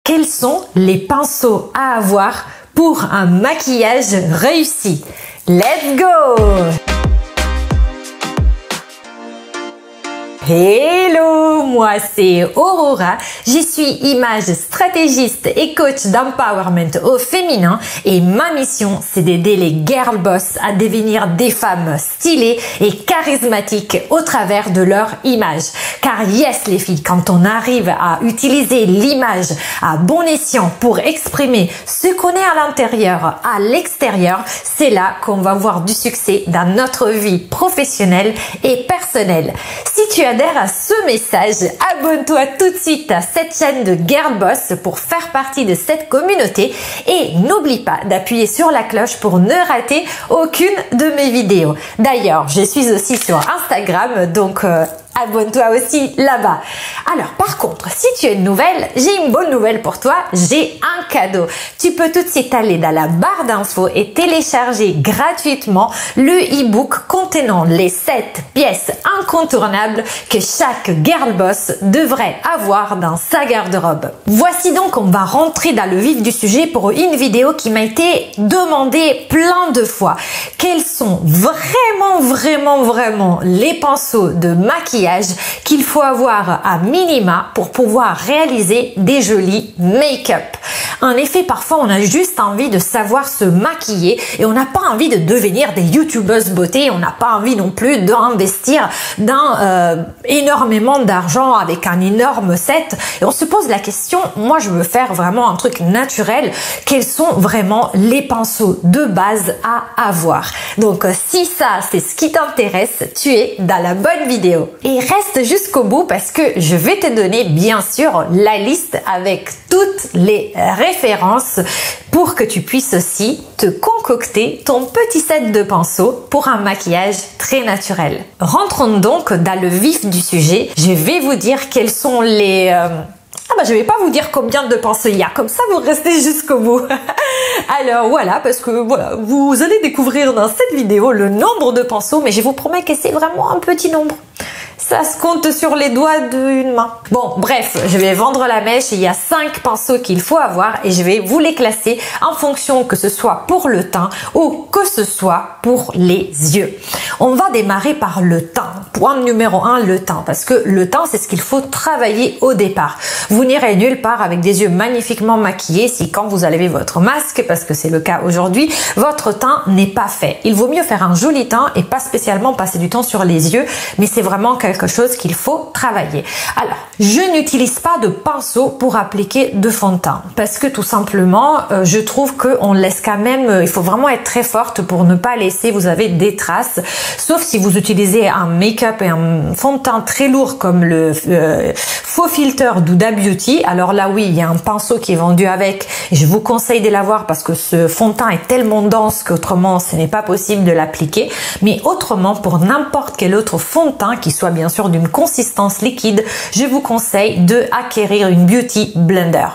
Quels sont les pinceaux à avoir pour un maquillage réussi? Let's go! Hello, moi c'est Aurora, je suis image stratégiste et coach d'empowerment au féminin et ma mission c'est d'aider les girl boss à devenir des femmes stylées et charismatiques au travers de leur image. Car yes les filles, quand on arrive à utiliser l'image à bon escient pour exprimer ce qu'on est à l'intérieur, à l'extérieur, c'est là qu'on va voir du succès dans notre vie professionnelle et personnelle. Si tu adhères à ce message, abonne-toi tout de suite à cette chaîne de Girl Boss pour faire partie de cette communauté et n'oublie pas d'appuyer sur la cloche pour ne rater aucune de mes vidéos. D'ailleurs, je suis aussi sur Instagram, donc abonne-toi aussi là-bas. Alors par contre, si tu es nouvelle, j'ai une bonne nouvelle pour toi, j'ai un cadeau. Tu peux tout de suite aller dans la barre d'infos et télécharger gratuitement le e-book contenant les 7 pièces incontournables que chaque girl boss devrait avoir dans sa garde-robe. Voici donc, on va rentrer dans le vif du sujet pour une vidéo qui m'a été demandée plein de fois. Quels sont vraiment les pinceaux de maquillage qu'il faut avoir à minima pour pouvoir réaliser des jolis make-up. En effet, parfois on a juste envie de savoir se maquiller et on n'a pas envie de devenir des youtubeuses beauté, on n'a pas envie non plus d'investir dans énormément d'argent avec un énorme set et on se pose la question, moi je veux faire vraiment un truc naturel, quels sont vraiment les pinceaux de base à avoir? Donc si ça c'est ce qui t'intéresse, tu es dans la bonne vidéo. Et reste jusqu'au bout parce que je vais te donner bien sûr la liste avec toutes les références pour que tu puisses aussi te concocter ton petit set de pinceaux pour un maquillage très naturel. Rentrons donc dans le vif du sujet. Je vais vous dire quels sont les... je vais pas vous dire combien de pinceaux il y a, comme ça vous restez jusqu'au bout. Alors voilà, parce que voilà, vous allez découvrir dans cette vidéo le nombre de pinceaux, mais je vous promets que c'est vraiment un petit nombre. Ça se compte sur les doigts d'une main. Bon, bref, je vais vendre la mèche. Il y a 5 pinceaux qu'il faut avoir et je vais vous les classer en fonction que ce soit pour le teint ou que ce soit pour les yeux. On va démarrer par le teint. Point numéro 1, le teint. Parce que le teint, c'est ce qu'il faut travailler au départ. Vous n'irez nulle part avec des yeux magnifiquement maquillés si quand vous enlevez votre masque, parce que c'est le cas aujourd'hui, votre teint n'est pas fait. Il vaut mieux faire un joli teint et pas spécialement passer du temps sur les yeux, mais c'est vraiment quelque chose qu'il faut travailler. Alors, je n'utilise pas de pinceau pour appliquer de fond de teint parce que tout simplement, je trouve qu'on laisse quand même, il faut vraiment être très forte pour ne pas laisser, vous avez des traces, sauf si vous utilisez un make-up et un fond de teint très lourd comme le faux filter d'Huda Beauty. Alors là, oui, il y a un pinceau qui est vendu avec. Je vous conseille de l'avoir parce que ce fond de teint est tellement dense qu'autrement, ce n'est pas possible de l'appliquer. Mais autrement, pour n'importe quel autre fond de teint qui soit bien sûr d'une consistance liquide, je vous conseille de acquérir une Beauty Blender.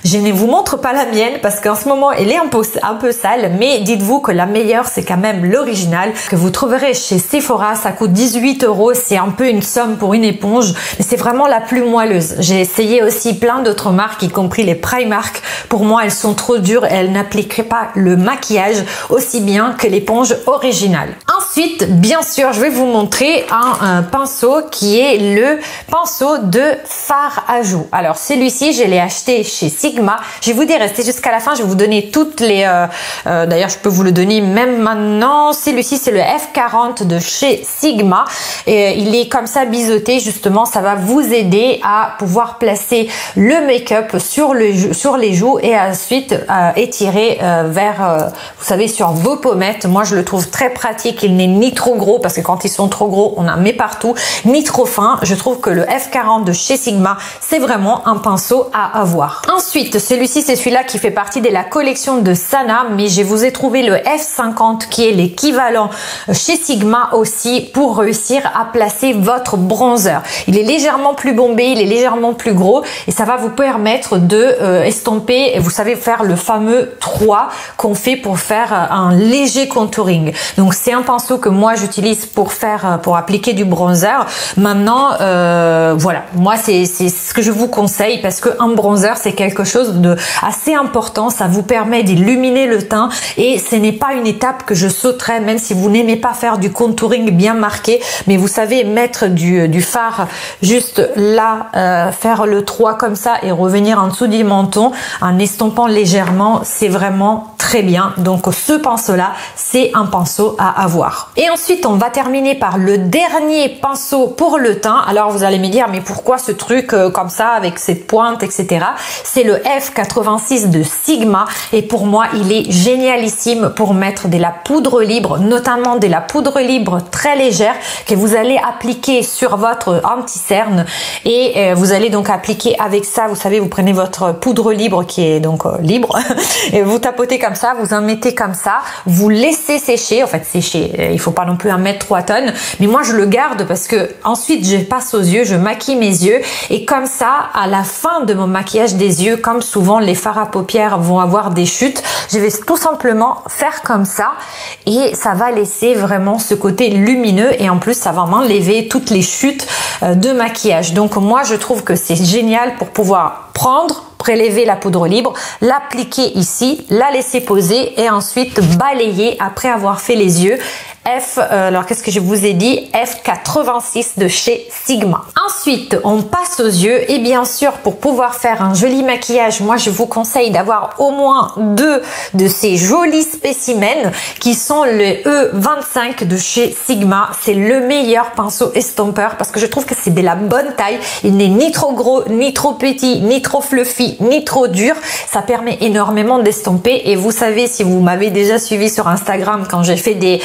Je ne vous montre pas la mienne parce qu'en ce moment elle est un peu sale, mais dites-vous que la meilleure c'est quand même l'original que vous trouverez chez Sephora. Ça coûte 18 €, c'est un peu une somme pour une éponge, mais c'est vraiment la plus moelleuse. J'ai essayé aussi plein d'autres marques, y compris les Primark. Pour moi elles sont trop dures et elles n'appliqueraient pas le maquillage aussi bien que l'éponge originale. Ensuite, bien sûr, je vais vous montrer un pinceau qui est le pinceau de fard à joues. Alors celui-ci, je l'ai acheté chez Sigma. Je vais vous dire, restez jusqu'à la fin, je vais vous donner toutes les... D'ailleurs, je peux vous le donner même maintenant. Celui-ci, c'est le F40 de chez Sigma. Et il est comme ça biseauté, justement, ça va vous aider à pouvoir placer le make-up sur les joues et ensuite étirer vers, vous savez, sur vos pommettes. Moi, je le trouve très pratique. Il n'est ni trop gros, parce que quand ils sont trop gros, on en met partout, ni trop fin. Je trouve que le F40 de chez Sigma, c'est vraiment un pinceau à avoir. Ensuite, celui-ci, c'est celui-là qui fait partie de la collection de Sana, mais je vous ai trouvé le F50 qui est l'équivalent chez Sigma aussi pour réussir à placer votre bronzer. Il est légèrement plus bombé, il est légèrement plus gros et ça va vous permettre de estomper, et vous savez faire le fameux 3 qu'on fait pour faire un léger contouring. Donc c'est un pinceau pinceau que moi j'utilise pour appliquer du bronzer. Maintenant, voilà, moi c'est ce que je vous conseille parce que un bronzer c'est quelque chose de assez important. Ça vous permet d'illuminer le teint et ce n'est pas une étape que je sauterais, même si vous n'aimez pas faire du contouring bien marqué. Mais vous savez, mettre du fard juste là, faire le 3 comme ça et revenir en dessous du menton en estompant légèrement, c'est vraiment très bien. Donc ce pinceau là, c'est un pinceau à avoir. Et ensuite on va terminer par le dernier pinceau pour le teint. Alors vous allez me dire, mais pourquoi ce truc comme ça avec cette pointe, etc. C'est le F86 de Sigma et pour moi il est génialissime pour mettre de la poudre libre, notamment de la poudre libre très légère que vous allez appliquer sur votre anti-cerne et vous allez donc appliquer avec ça. Vous savez, vous prenez votre poudre libre qui est donc libre et vous tapotez comme ça, vous en mettez comme ça, vous laissez sécher. En fait sécher, il faut pas non plus en mettre 3 tonnes, mais moi je le garde parce que ensuite je passe aux yeux, je maquille mes yeux et comme ça à la fin de mon maquillage des yeux, comme souvent les fards à paupières vont avoir des chutes, je vais tout simplement faire comme ça et ça va laisser vraiment ce côté lumineux et en plus ça va m'enlever toutes les chutes de maquillage. Donc moi je trouve que c'est génial pour pouvoir prélever la poudre libre, l'appliquer ici, la laisser poser et ensuite balayer après avoir fait les yeux. Alors qu'est-ce que je vous ai dit? F86 de chez Sigma. Ensuite, on passe aux yeux et bien sûr, pour pouvoir faire un joli maquillage, moi je vous conseille d'avoir au moins 2 de ces jolis spécimens qui sont le E25 de chez Sigma. C'est le meilleur pinceau estompeur parce que je trouve que c'est de la bonne taille. Il n'est ni trop gros, ni trop petit, ni trop fluffy, ni trop dur. Ça permet énormément d'estomper et vous savez, si vous m'avez déjà suivi sur Instagram quand j'ai fait des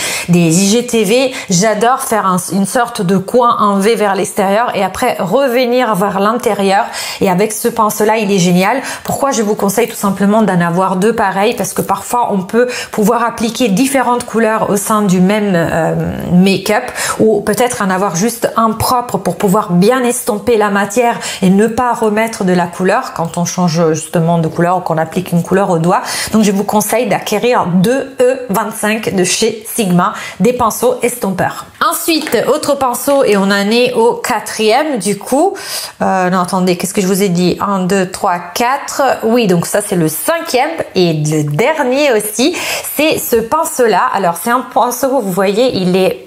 IGTV, j'adore faire une sorte de coin en V vers l'extérieur et après revenir vers l'intérieur et avec ce pinceau là il est génial. Pourquoi je vous conseille tout simplement d'en avoir 2 pareils? Parce que parfois on peut pouvoir appliquer différentes couleurs au sein du même make-up ou peut-être en avoir juste un propre pour pouvoir bien estomper la matière et ne pas remettre de la couleur quand on change justement de couleur ou qu'on applique une couleur au doigt. Donc je vous conseille d'acquérir 2 E25 de chez Sigma, des pinceaux estompeurs. Ensuite, autre pinceau et on en est au 4e du coup. Non, attendez, qu'est-ce que je vous ai dit? 1, 2, 3, 4. Oui, donc ça c'est le 5e et le dernier aussi, c'est ce pinceau là. Alors c'est un pinceau, vous voyez, il est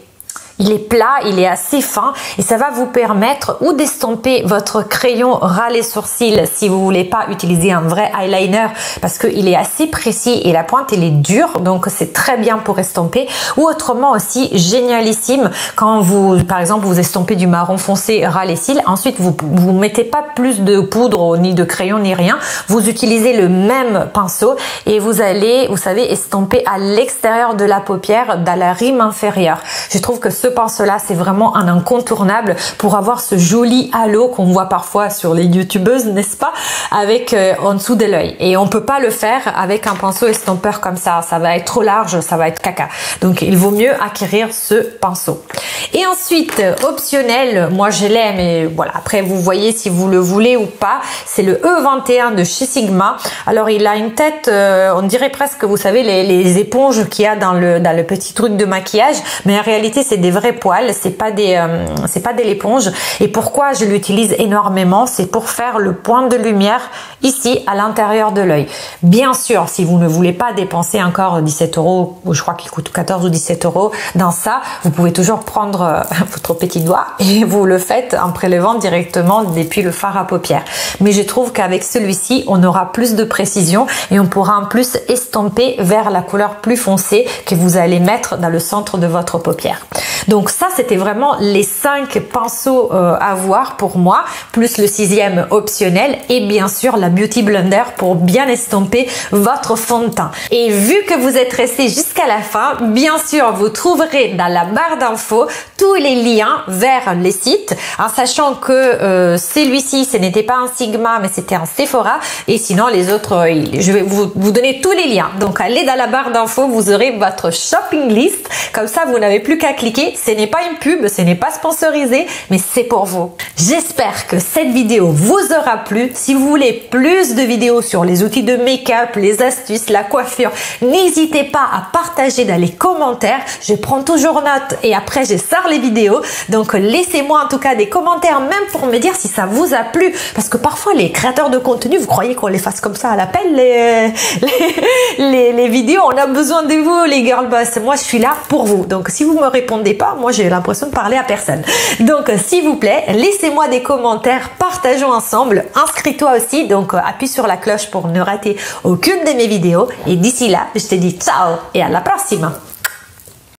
plat, il est assez fin et ça va vous permettre ou d'estomper votre crayon ras les sourcils si vous voulez pas utiliser un vrai eyeliner parce qu'il est assez précis et la pointe elle est dure, donc c'est très bien pour estomper. Ou autrement aussi génialissime quand vous, par exemple, vous estompez du marron foncé ras les cils, ensuite vous mettez pas plus de poudre ni de crayon ni rien, vous utilisez le même pinceau et vous allez, vous savez, estomper à l'extérieur de la paupière, dans la rime inférieure. Je trouve que ce pinceau-là, c'est vraiment un incontournable pour avoir ce joli halo qu'on voit parfois sur les youtubeuses, n'est-ce pas, avec en dessous de l'œil. Et on peut pas le faire avec un pinceau estompeur comme ça. Ça va être trop large, ça va être caca. Donc, il vaut mieux acquérir ce pinceau. Et ensuite, optionnel, moi je l'aime et voilà. Après, vous voyez si vous le voulez ou pas. C'est le E21 de chez Sigma. Alors, il a une tête, on dirait presque, vous savez, les éponges qu'il y a dans le petit truc de maquillage. Mais en réalité, c'est des vrais poils, c'est pas de l'éponge. Et pourquoi je l'utilise énormément, c'est pour faire le point de lumière ici à l'intérieur de l'œil. Bien sûr, si vous ne voulez pas dépenser encore 17 €, je crois qu'il coûte 14 ou 17 € dans ça, vous pouvez toujours prendre votre petit doigt et vous le faites en prélevant directement depuis le fard à paupières. Mais je trouve qu'avec celui-ci, on aura plus de précision et on pourra en plus estomper vers la couleur plus foncée que vous allez mettre dans le centre de votre paupière. Donc ça, c'était vraiment les 5 pinceaux à voir pour moi, plus le 6e optionnel et bien sûr la Beauty Blender pour bien estomper votre fond de teint. Et vu que vous êtes resté jusqu'à la fin, bien sûr, vous trouverez dans la barre d'infos tous les liens vers les sites, en sachant que celui-ci, ce n'était pas un Sigma, mais c'était un Sephora. Et sinon, les autres, je vais vous donner tous les liens. Donc, allez dans la barre d'infos, vous aurez votre shopping list. Comme ça, vous n'avez plus qu'à cliquer ce n'est pas une pub, ce n'est pas sponsorisé, mais c'est pour vous. J'espère que cette vidéo vous aura plu. Si vous voulez plus de vidéos sur les outils de make-up, les astuces, la coiffure, n'hésitez pas à partager dans les commentaires. Je prends toujours note et après je sors les vidéos. Donc laissez-moi en tout cas des commentaires, même pour me dire si ça vous a plu. Parce que parfois les créateurs de contenu, vous croyez qu'on les fasse comme ça à l'appel, les vidéos. On a besoin de vous les girl boss. Moi je suis là pour vous. Donc si vous me répondez pas, moi j'ai l'impression de parler à personne. Donc s'il vous plaît, laissez-moi des commentaires, partageons ensemble. Inscris-toi aussi, donc appuie sur la cloche pour ne rater aucune de mes vidéos. Et d'ici là, je te dis ciao et à la prochaine.